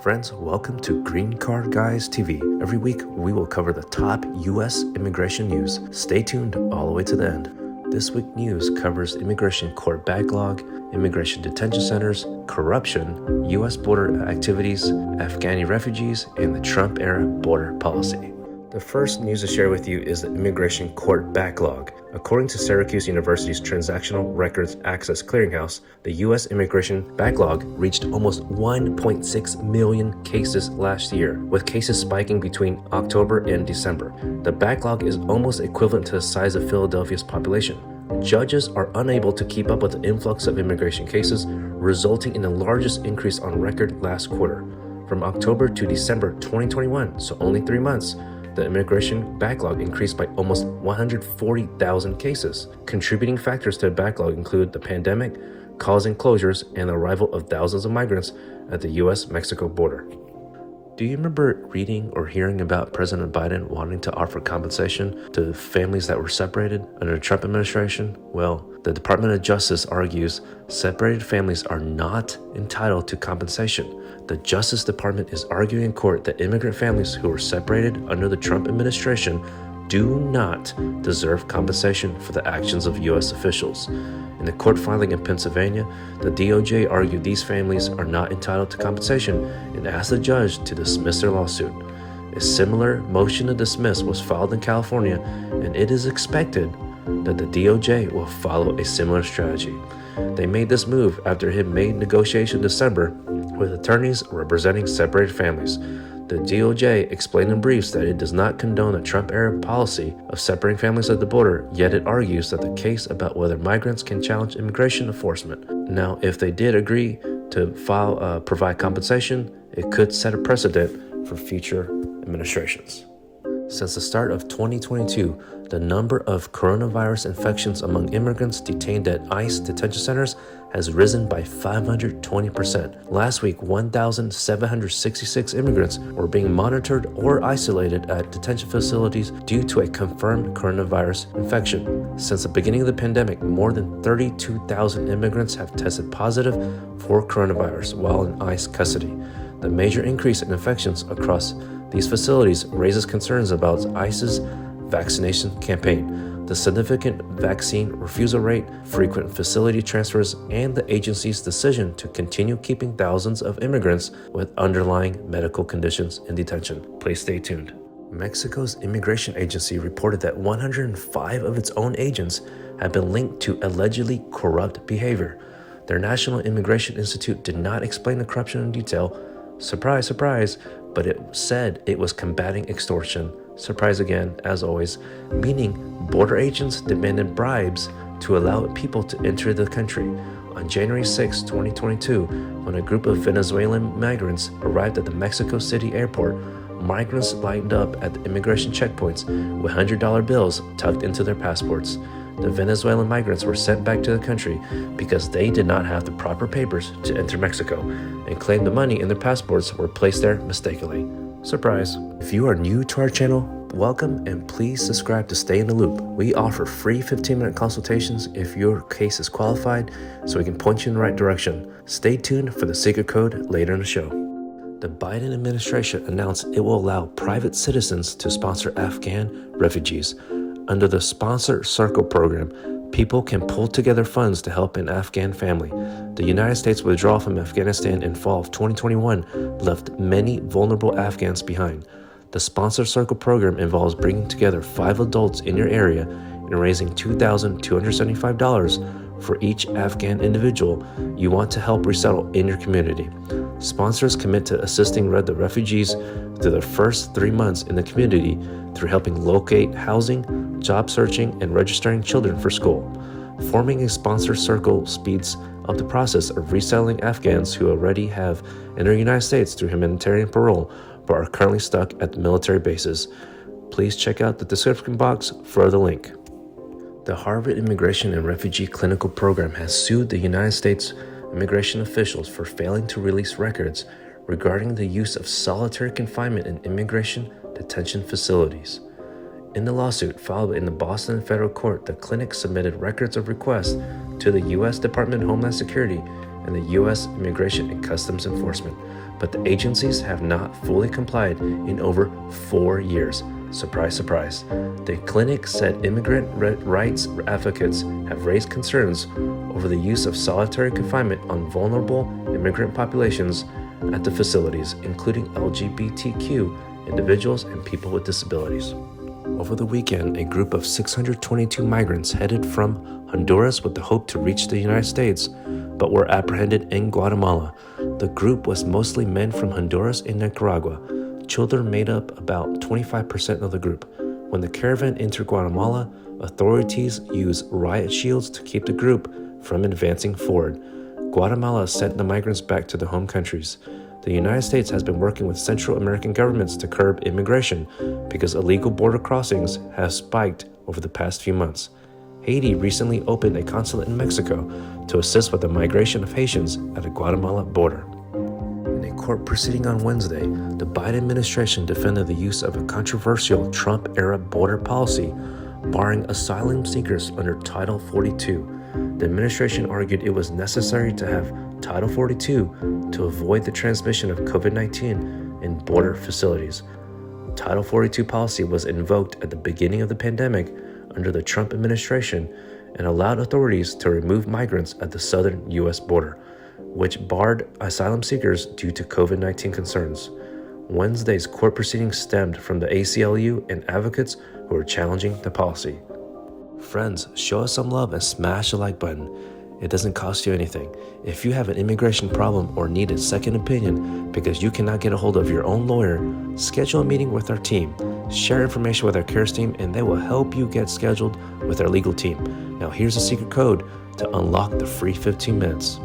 Friends, welcome to Green Card Guys TV. Every week, we will cover the top U.S. immigration news. Stay tuned all the way to the end. This week news covers immigration court backlog, immigration detention centers, corruption, U.S. border activities, Afghani refugees, and the Trump-era border policy. The first news to share with you is the immigration court backlog. According to Syracuse University's Transactional Records Access Clearinghouse, the U.S. immigration backlog reached almost 1.6 million cases last year, with cases spiking between October and December. The backlog is almost equivalent to the size of Philadelphia's population. Judges are unable to keep up with the influx of immigration cases, resulting in the largest increase on record last quarter. From October to December 2021, so only 3 months, the immigration backlog increased by almost 140,000 cases. Contributing factors to the backlog include the pandemic, causing closures, and the arrival of thousands of migrants at the U.S.-Mexico border. Do you remember reading or hearing about President Biden wanting to offer compensation to families that were separated under the Trump administration? Well, the Department of Justice argues separated families are not entitled to compensation. The Justice Department is arguing in court that immigrant families who were separated under the Trump administration do not deserve compensation for the actions of U.S. officials. In the court filing in Pennsylvania, the DOJ argued these families are not entitled to compensation and asked the judge to dismiss their lawsuit. A similar motion to dismiss was filed in California, and it is expected that the DOJ will follow a similar strategy. They made this move after it made negotiation in December with attorneys representing separated families. The DOJ explained in briefs that it does not condone the Trump-era policy of separating families at the border, yet it argues that the case about whether migrants can challenge immigration enforcement. Now, if they did agree to provide compensation, it could set a precedent for future administrations. Since the start of 2022, the number of coronavirus infections among immigrants detained at ICE detention centers has risen by 520%. Last week, 1,766 immigrants were being monitored or isolated at detention facilities due to a confirmed coronavirus infection. Since the beginning of the pandemic, more than 32,000 immigrants have tested positive for coronavirus while in ICE custody. The major increase in infections across these facilities raises concerns about ICE's vaccination campaign, the significant vaccine refusal rate, frequent facility transfers, and the agency's decision to continue keeping thousands of immigrants with underlying medical conditions in detention. Please stay tuned. Mexico's immigration agency reported that 105 of its own agents have been linked to allegedly corrupt behavior. Their National Immigration Institute did not explain the corruption in detail. Surprise, surprise, but it said it was combating extortion. Surprise again, as always, meaning border agents demanded bribes to allow people to enter the country. On January 6, 2022, when a group of Venezuelan migrants arrived at the Mexico City airport, migrants lined up at the immigration checkpoints with $100 bills tucked into their passports. The Venezuelan migrants were sent back to the country because they did not have the proper papers to enter Mexico and claimed the money in their passports were placed there mistakenly. Surprise. If you are new to our channel, welcome and please subscribe to stay in the loop. We offer free 15-minute consultations if your case is qualified so we can point you in the right direction. Stay tuned for the secret code later in the show. The Biden administration announced it will allow private citizens to sponsor Afghan refugees. Under the Sponsor Circle program, people can pull together funds to help an Afghan family. The United States withdrawal from Afghanistan in fall of 2021 left many vulnerable Afghans behind. The Sponsor Circle program involves bringing together 5 adults in your area and raising $2,275 for each Afghan individual you want to help resettle in your community. Sponsors commit to assisting the refugees through their first 3 months in the community through helping locate housing, job searching, and registering children for school. Forming a sponsor circle speeds up the process of resettling Afghans who already have entered the United States through humanitarian parole but are currently stuck at the military bases. Please check out the description box for the link. The Harvard Immigration and Refugee Clinical Program has sued the United States immigration officials for failing to release records regarding the use of solitary confinement in immigration detention facilities. In the lawsuit filed in the Boston Federal Court, the clinic submitted records of requests to the U.S. Department of Homeland Security and the U.S. Immigration and Customs Enforcement, but the agencies have not fully complied in over 4 years. Surprise, surprise. The clinic said immigrant rights advocates have raised concerns over the use of solitary confinement on vulnerable immigrant populations at the facilities, including LGBTQ individuals and people with disabilities. Over the weekend, a group of 622 migrants headed from Honduras with the hope to reach the United States, but were apprehended in Guatemala. The group was mostly men from Honduras and Nicaragua. Children made up about 25% of the group. When the caravan entered Guatemala, authorities used riot shields to keep the group from advancing forward. Guatemala sent the migrants back to their home countries. The United States has been working with Central American governments to curb immigration because illegal border crossings have spiked over the past few months. Haiti recently opened a consulate in Mexico to assist with the migration of Haitians at the Guatemala border. In a court proceeding on Wednesday, the Biden administration defended the use of a controversial Trump-era border policy barring asylum seekers under Title 42. The administration argued it was necessary to have Title 42 to avoid the transmission of COVID-19 in border facilities. Title 42 policy was invoked at the beginning of the pandemic under the Trump administration and allowed authorities to remove migrants at the southern U.S. border, which barred asylum seekers due to COVID-19 concerns. Wednesday's court proceedings stemmed from the ACLU and advocates who are challenging the policy. Friends, show us some love and smash the like button. It doesn't cost you anything. If you have an immigration problem or need a second opinion because you cannot get a hold of your own lawyer, schedule a meeting with our team. Share information with our CARES team and they will help you get scheduled with our legal team. Now here's a secret code to unlock the free 15 minutes.